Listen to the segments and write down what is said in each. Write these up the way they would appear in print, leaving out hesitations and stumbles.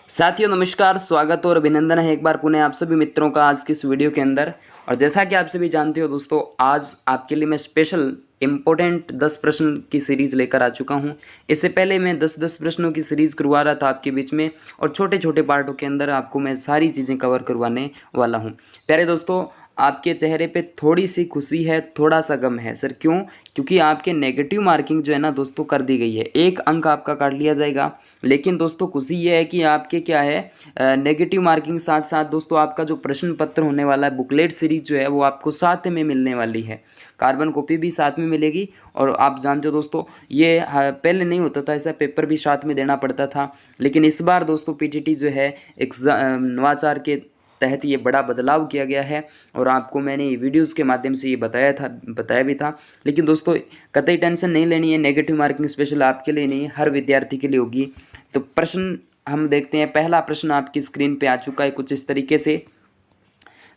साथियों नमस्कार, स्वागत और अभिनंदन है एक बार पुनः आप सभी मित्रों का आज की इस वीडियो के अंदर। और जैसा कि आप सभी जानते हो दोस्तों, आज आपके लिए मैं स्पेशल इम्पोर्टेंट 10 प्रश्न की सीरीज़ लेकर आ चुका हूं। इससे पहले मैं 10 प्रश्नों की सीरीज़ करवा रहा था आपके बीच में, और छोटे छोटे पार्टों के अंदर आपको मैं सारी चीज़ें कवर करवाने वाला हूँ। प्यारे दोस्तों, आपके चेहरे पे थोड़ी सी खुशी है, थोड़ा सा गम है। सर क्यों? क्योंकि आपके नेगेटिव मार्किंग जो है ना दोस्तों कर दी गई है, एक अंक आपका काट लिया जाएगा। लेकिन दोस्तों खुशी ये है कि आपके क्या है, नेगेटिव मार्किंग साथ साथ दोस्तों आपका जो प्रश्न पत्र होने वाला है, बुकलेट सीरीज जो है वो आपको साथ में मिलने वाली है। कार्बन कॉपी भी साथ में मिलेगी। और आप जानते हो दोस्तों, ये पहले नहीं होता था, ऐसा पेपर भी साथ में देना पड़ता था। लेकिन इस बार दोस्तों पीटीटी जो है नवाचार के तहत ये बड़ा बदलाव किया गया है, और आपको मैंने वीडियोस के माध्यम से ये बताया भी था। लेकिन दोस्तों कतई टेंशन नहीं लेनी है, नेगेटिव मार्किंग स्पेशल आपके लिए नहीं है, हर विद्यार्थी के लिए होगी। तो प्रश्न हम देखते हैं। पहला प्रश्न आपकी स्क्रीन पे आ चुका है कुछ इस तरीके से।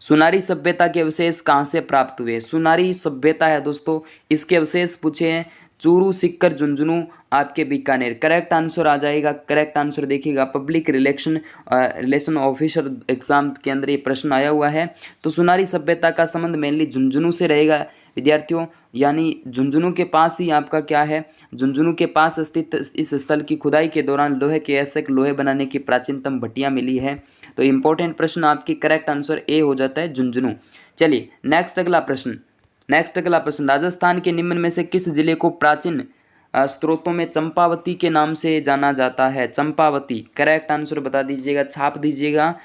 सुनारी सभ्यता के अवशेष कहाँ से प्राप्त हुए? सुनारी सभ्यता है दोस्तों, इसके अवशेष पूछे हैं चूरू, सिक्कर, झुंझुनू, आपके बीकानेर। करेक्ट आंसर आ जाएगा। करेक्ट आंसर देखिएगा, पब्लिक रिलेशन ऑफिसर एग्जाम के अंदर ये प्रश्न आया हुआ है। तो सुनारी सभ्यता का संबंध मेनली झुंझुनू से रहेगा विद्यार्थियों, यानी झुंझुनू के पास ही आपका क्या है, झुंझुनू के पास स्थित इस स्थल की खुदाई के दौरान लोहे के ऐसे लोहे बनाने की प्राचीनतम भट्टियां मिली है। तो इंपॉर्टेंट प्रश्न आपकी करेक्ट आंसर ए हो जाता है, झुंझुनू। चलिए नेक्स्ट अगला प्रश्न। राजस्थान के निम्न में से किस जिले को प्राचीन स्रोतों में चंपावती के नाम से जाना जाता है? चंपावती। करेक्ट आंसर बता दीजिएगा, छाप दीजिएगा।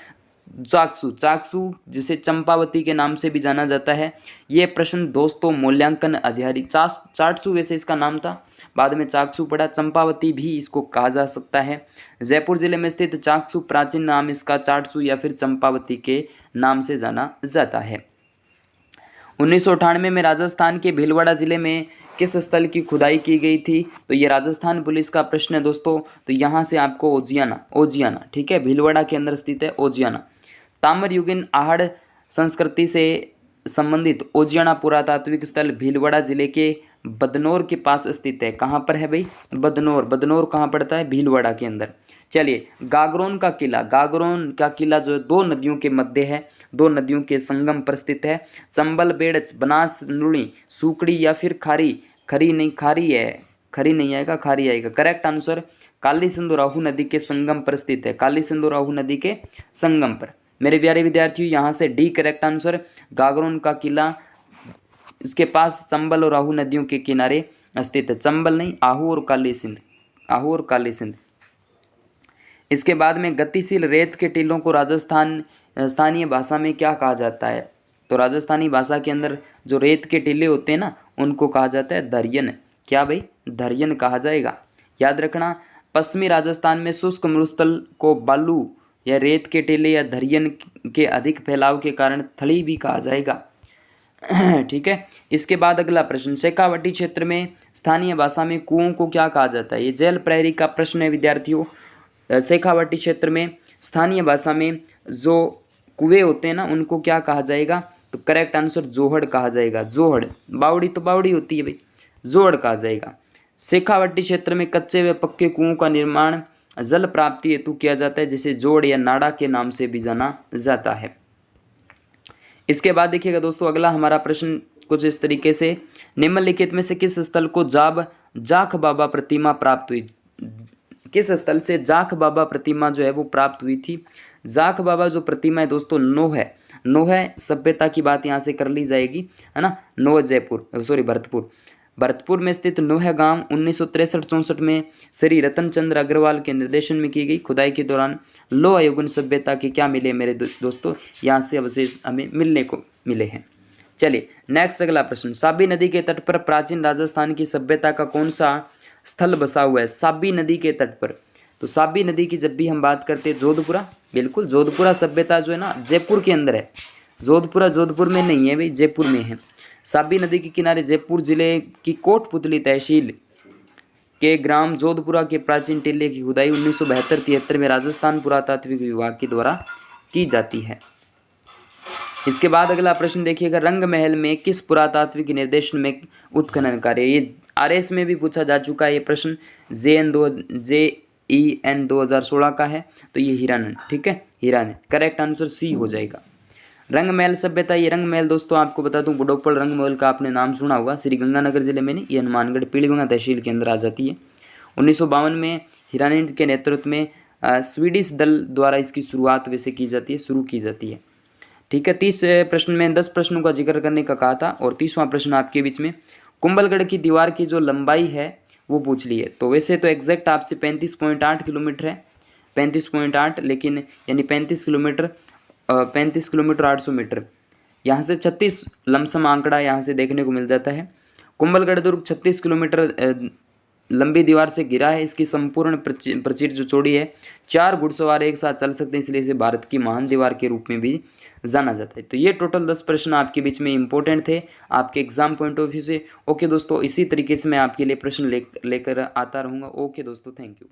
चाकसू जिसे चंपावती के नाम से भी जाना जाता है। ये प्रश्न दोस्तों मूल्यांकन आधारित, चाटसू वैसे इसका नाम था, बाद में चाकसू पड़ा। चंपावती भी इसको कहा जा सकता है। जयपुर जिले में स्थित चाकसू प्राचीन नाम इसका चाटसू या फिर चंपावती के नाम से जाना जाता है। 1998 में राजस्थान के भीलवाड़ा जिले में किस स्थल की खुदाई की गई थी? तो ये राजस्थान पुलिस का प्रश्न है दोस्तों। तो यहाँ से आपको ओजियाना, ठीक है, भीलवाड़ा के अंदर स्थित है ओजियाना। ताम्रयुगीन आहड़ संस्कृति से संबंधित ओजियाना पुरातात्विक स्थल भीलवाड़ा जिले के बदनौर के पास स्थित है। कहाँ पर है भाई? बदनौर कहाँ पड़ता है? भीलवाड़ा के अंदर। चलिए गागरोन का किला जो है दो नदियों के मध्य है, दो नदियों के संगम पर स्थित है। चंबल, बेड़च, बनास, लुणी, सूकड़ी या फिर खरी नहीं आएगा, खारी आएगा। करेक्ट आंसर काली सिंधु राहु नदी के संगम पर स्थित है। काली सिंधु राहु नदी के संगम पर मेरे प्यारे विद्यार्थियों, यहाँ से डी करेक्ट आंसर। गागरोन का किला उसके पास चंबल और आहू नदियों के किनारे स्थित है। चंबल नहीं, आहू और काली सिंध। इसके बाद में गतिशील रेत के टीलों को स्थानीय भाषा में क्या कहा जाता है? तो राजस्थानी भाषा के अंदर जो रेत के टीले होते हैं ना, उनको कहा जाता है धरियन। क्या भाई? धरियन कहा जाएगा। याद रखना, पश्चिमी राजस्थान में शुष्क मरुस्थल को बालू या रेत के टीले या धरियन के अधिक फैलाव के कारण थली भी कहा जाएगा। ठीक है। इसके बाद अगला प्रश्न, शेखावटी क्षेत्र में स्थानीय भाषा में कुओं को क्या कहा जाता है? ये जेल प्रहरी का प्रश्न है विद्यार्थियों। शेखावटी क्षेत्र में स्थानीय भाषा में जो कुएं होते हैं ना, उनको क्या कहा जाएगा? तो करेक्ट आंसर जोहड़ कहा जाएगा। जोहड़, बावड़ी तो बावड़ी होती है भाई, जोहड़ कहा जाएगा। शेखावटी क्षेत्र में कच्चे व पक्के कुओं का निर्माण जल प्राप्ति हेतु किया जाता है, जिसे जोड़ या नाड़ा के नाम से भी जाना जाता है। इसके बाद देखिएगा दोस्तों, अगला हमारा प्रश्न कुछ इस तरीके से, निम्नलिखित में से किस स्थल को जाख बाबा प्रतिमा प्राप्त हुई? किस स्थल से जाख बाबा प्रतिमा जो है वो प्राप्त हुई थी? जाख बाबा जो प्रतिमा है दोस्तों, नोह सभ्यता की बात यहाँ से कर ली जाएगी, है ना। भरतपुर में स्थित नोह गांव 1963-64 में श्री रतनचंद्र अग्रवाल के निर्देशन में की गई खुदाई के दौरान लोह युगन सभ्यता के क्या मिले मेरे दोस्तों? यहाँ से अवशेष हमें मिले हैं। चलिए नेक्स्ट अगला प्रश्न, साबी नदी के तट पर प्राचीन राजस्थान की सभ्यता का कौन सा स्थल बसा हुआ है? साबी नदी के तट पर। तो साबी नदी की जब भी हम बात करते हैं, जोधपुरा, बिल्कुल जोधपुरा सभ्यता जो है ना जयपुर के अंदर है। जोधपुर में नहीं है भाई, जयपुर में है। साबी नदी के किनारे जयपुर जिले की कोटपुतली तहसील के ग्राम जोधपुरा के प्राचीन टीले की खुदाई 1972-73 में राजस्थान पुरातात्विक विभाग के द्वारा की जाती है। इसके बाद अगला प्रश्न देखिएगा, रंग महल में किस पुरातात्विक निर्देशन में उत्खनन कार्य? ये आरएस में भी पूछा जा चुका है ये प्रश्न। EN 2016 का है, तो ये हीरानन, ठीक है, हीरानन। करेक्ट आंसर सी हो जाएगा। रंगमहल सभ्यता, ये रंगमहल दोस्तों आपको बता दूं बुढ़ोपल रंगमहल का आपने नाम सुना होगा, श्री गंगानगर जिले में नहीं, ये हनुमानगढ़ पीलीभंगा तहसील के अंदर आ जाती है। 1952 में हीरानंद के नेतृत्व में स्वीडिश दल द्वारा इसकी शुरुआत वैसे की जाती है, शुरू की जाती है, ठीक है। 30 प्रश्न में 10 प्रश्नों का जिक्र करने का कहा था, और 30वां प्रश्न आपके बीच में कुंभलगढ़ की दीवार की जो लंबाई है वो पूछ ली है। तो वैसे तो एग्जैक्ट आपसे 35.8 किलोमीटर है, 35.8, लेकिन यानी 35 किलोमीटर 800 मीटर, यहाँ से 36 लमसम आंकड़ा यहाँ से देखने को मिल जाता है। कुंभलगढ़ दुर्ग 36 किलोमीटर लंबी दीवार से घिरा है। इसकी संपूर्ण प्रचीर जो चौड़ी है 4 घुड़सवार एक साथ चल सकते हैं, इसलिए इसे भारत की महान दीवार के रूप में भी जाना जाता है। तो ये टोटल 10 प्रश्न आपके बीच में इंपॉर्टेंट थे आपके एग्जाम पॉइंट ऑफ व्यू से। ओके दोस्तों, इसी तरीके से मैं आपके लिए प्रश्न लेकर आता रहूँगा। ओके दोस्तों, थैंक यू।